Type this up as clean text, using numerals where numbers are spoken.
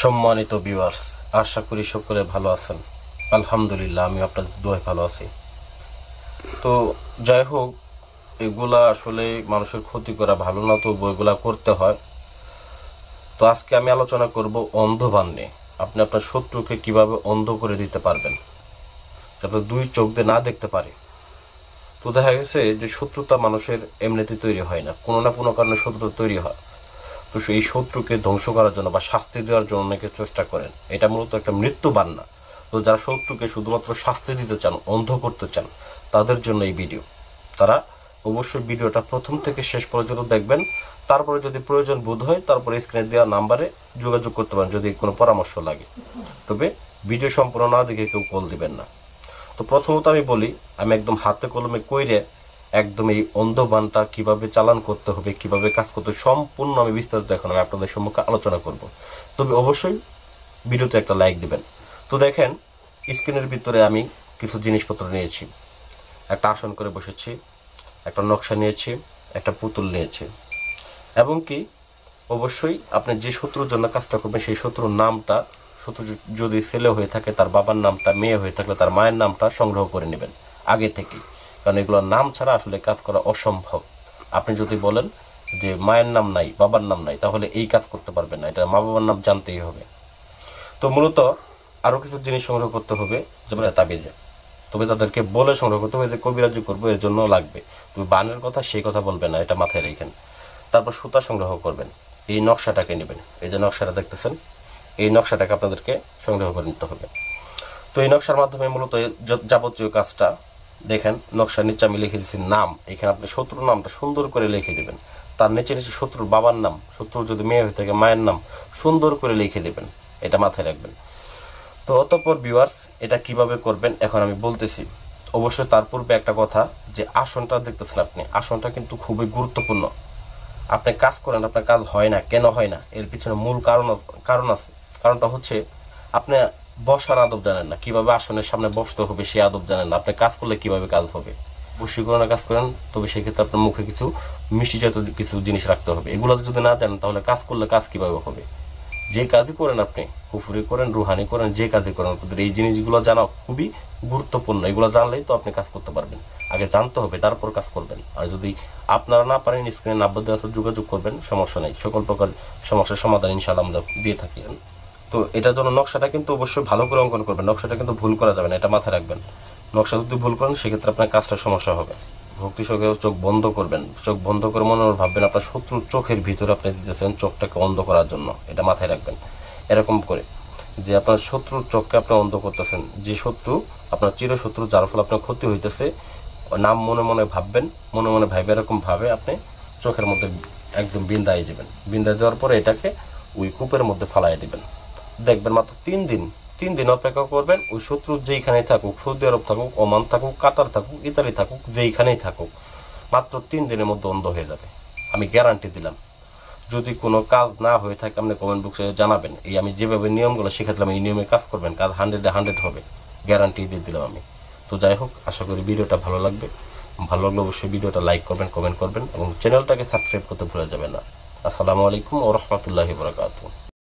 সম্মানিত ভিউয়ার্স, আশা করি সকলে ভালো আছেন। আলহামদুলিল্লাহ, আমি আপনাদের দোয়ায় ভালো আছি। তো যাই হোক, এগুলা আসলে মানুষের ক্ষতি করা ভালো না, তো এগুলা করতে হয়। তো আজকে আমি আলোচনা করব অন্ধভান নিয়ে। আপনি আপনার শত্রুকে কিভাবে অন্ধ করে দিতে পারবেন, যাতে দুই চোখ দিয়ে না দেখতে পারে। তো দেখা গেছে যে শত্রুতা মানুষের এমনিতে তৈরি হয় না, কোনো না কোনো কারণে শত্রুতা তৈরি হয়। তো এই শত্রুকে ধ্বংস করার জন্য বা শাস্তি দেওয়ার জন্য অনেকে চেষ্টা করেন। এটা মূলত একটা মৃত্যু বান্না। তো যারা শত্রুকে শুধুমাত্র শাস্তি দিতে চান, অন্ধ করতে চান, তাদের জন্য এই ভিডিও। তারা অবশ্যই ভিডিওটা প্রথম থেকে শেষ পর্যন্ত দেখবেন। তারপরে যদি প্রয়োজন বোধ হয়, তারপরে স্ক্রিনে দেওয়া নাম্বারে যোগাযোগ করতে পারেন যদি কোনো পরামর্শ লাগে। তবে ভিডিও সম্পূর্ণ না দেখে কেউ কল দিবেন না। তো প্রথমত আমি বলি, আমি একদম হাতে কলমে কইরে একদম এই অন্ধবানটা কিভাবে চালান করতে হবে, কিভাবে কাজ করতে হবে, সম্পূর্ণ আমি বিস্তারিত এখন আমি আপনাদের সম্মুখে আলোচনা করব। তবে অবশ্যই ভিডিওতে একটা লাইক দিবেন। তো দেখেন, স্ক্রিনের ভিতরে আমি কিছু জিনিসপত্র নিয়েছি। একটা আসন করে বসেছি, একটা নকশা নিয়েছি, একটা পুতুল নিয়েছি, এবং কি অবশ্যই আপনি যে শত্রুর জন্য কাজটা করবেন সেই শত্রুর নামটা, শত্রু যদি ছেলে হয়ে থাকে তার বাবার নামটা, মেয়ে হয়ে থাকলে তার মায়ের নামটা সংগ্রহ করে নেবেন আগে থেকেই। কারণ এগুলোর নাম ছাড়া আসলে কাজ করা অসম্ভব। আপনি যদি বলেন যে মায়ের নাম নাই, বাবার নাম নাই, তাহলে এই কাজ করতে পারবেন না। এটা মা বাবার নাম জানতেই হবে। তো মূলত আরো কিছু জিনিস সংগ্রহ করতে হবে, যেমন তাবিজে। তবে তাদেরকে বলে সংগ্রহ করতে হবে যে কবিরাজি করবো, এর জন্য লাগবে। তুমি বানের কথা সেই কথা বলবে না, এটা মাথায় রেখেন। তারপর সুতা সংগ্রহ করবেন। এই নকশাটাকে নেবেন, এই যে নকশাটা দেখতেছেন, এই নকশাটাকে আপনাদেরকে সংগ্রহ করে নিতে হবে। তো এই নকশার মাধ্যমে মূলত যাবতীয় কাজটা দেখেন। নকশার নিচে আমি লিখে দিচ্ছি নাম। এখানে আপনি শত্রুর নামটা সুন্দর করে লিখে দিবেন। তার নিচে নিচে শত্রুর বাবার নাম, শত্রুর যদি মেয়ে হয়ে থাকে মায়ের নাম সুন্দর করে লিখে দিবেন। এটা মাথায় রাখবেন। তো অতঃপর ভিউয়ার্স, এটা কিভাবে করবেন এখন আমি বলতেছি। অবশ্যই তার পূর্বে একটা কথা, যে আসনটা দেখতেছেন আপনি, আসনটা কিন্তু খুবই গুরুত্বপূর্ণ। আপনি কাজ করেন, আপনার কাজ হয় না, কেন হয় না? এর পিছনে মূল কারণ আছে। কারণটা হচ্ছে আপনি বসার আদব জানেন না, কিভাবে আসনের সামনে বসতে হবে সেই আদব জানেন না। আপনি কাজ করলে কিভাবে কাজ হবে? বশীকরণের কাজ করেন, তবে সেক্ষেত্রে আপনার মুখে কিছু মিষ্টি জাতীয় কিছু জিনিস রাখতে হবে। এগুলো যদি না জানেন, তাহলে কাজ করলে কাজ কিভাবে হবে? যে কাজই করেন আপনি, কুফরি করেন, রুহানি করেন, যে কাজই করেন, আপনাদের এই জিনিসগুলো জানা খুবই গুরুত্বপূর্ণ। এগুলো জানলেই তো আপনি কাজ করতে পারবেন। আগে জানতে হবে, তারপর কাজ করবেন। আর যদি আপনারা না পারেন, স্ক্রিনে নাম্বার দেওয়া আছে, যোগাযোগ করবেন, সমস্যা নেই। সকল প্রকার সমস্যার সমাধান ইনশাআল্লাহ আমরা দিয়ে থাকি। তো এটার জন্য নকশাটা কিন্তু অবশ্যই ভালো করে অঙ্কন করবেন। নকশাটা কিন্তু ভুল করা যাবে না, এটা মাথায় রাখবেন। নকশা যদি ভুল করেন, সেক্ষেত্রে আপনার কাজটা সমস্যা হবে। ভক্তি সহকারে চোখ বন্ধ করবেন। চোখ বন্ধ করে মনে ভাববেন আপনার শত্রুর চোখের ভিতরে আপনি দিতেছেন চোখটাকে অন্ধ করার জন্য। এটা মাথায় রাখবেন। এরকম করে যে আপনার শত্রুর চোখকে আপনি অন্ধ করতেছেন, যে শত্রু আপনার চিরশত্রু, যার ফলে আপনার ক্ষতি হইতেছে, নাম মনে মনে ভাববেন। মনে মনে ভাইবে এরকম ভাবে আপনি চোখের মধ্যে একদম বিন্দায় যাবেন। বিন্দায় দেওয়ার পরে এটাকে ওই কূপের মধ্যে ফালাই দিবেন। দেখবেন মাত্র 3 দিন অপেক্ষা করবেন। ওই শত্রু যেইখানেই থাকুক, সৌদি আরব থাকুক, ওমান থাকুক, কাতার থাকুক, ইতালি থাকুক, যেইখানেই থাকুক, মাত্র 3 দিনের মধ্যে অন্ধ হয়ে যাবে। আমি গ্যারান্টি দিলাম। যদি কোনো কাজ না হয়ে থাকে, আপনি কমেন্ট বক্সে জানাবেন। এই আমি যেভাবে নিয়মগুলো শিখালাম, এই নিয়মে কাজ করবেন, কাজ 100-100 হবে, গ্যারান্টি দিয়ে দিলাম আমি। তো যাই হোক, আশা করি ভিডিওটা ভালো লাগবে। ভালো লাগলে অবশ্যই ভিডিওটা লাইক করবেন, কমেন্ট করবেন, এবং চ্যানেলটাকে সাবস্ক্রাইব করতে ভুলে যাবেন না। আসসালামু আলাইকুম ওয়া রাহমাতুল্লাহি ওয়া বারাকাতুহু।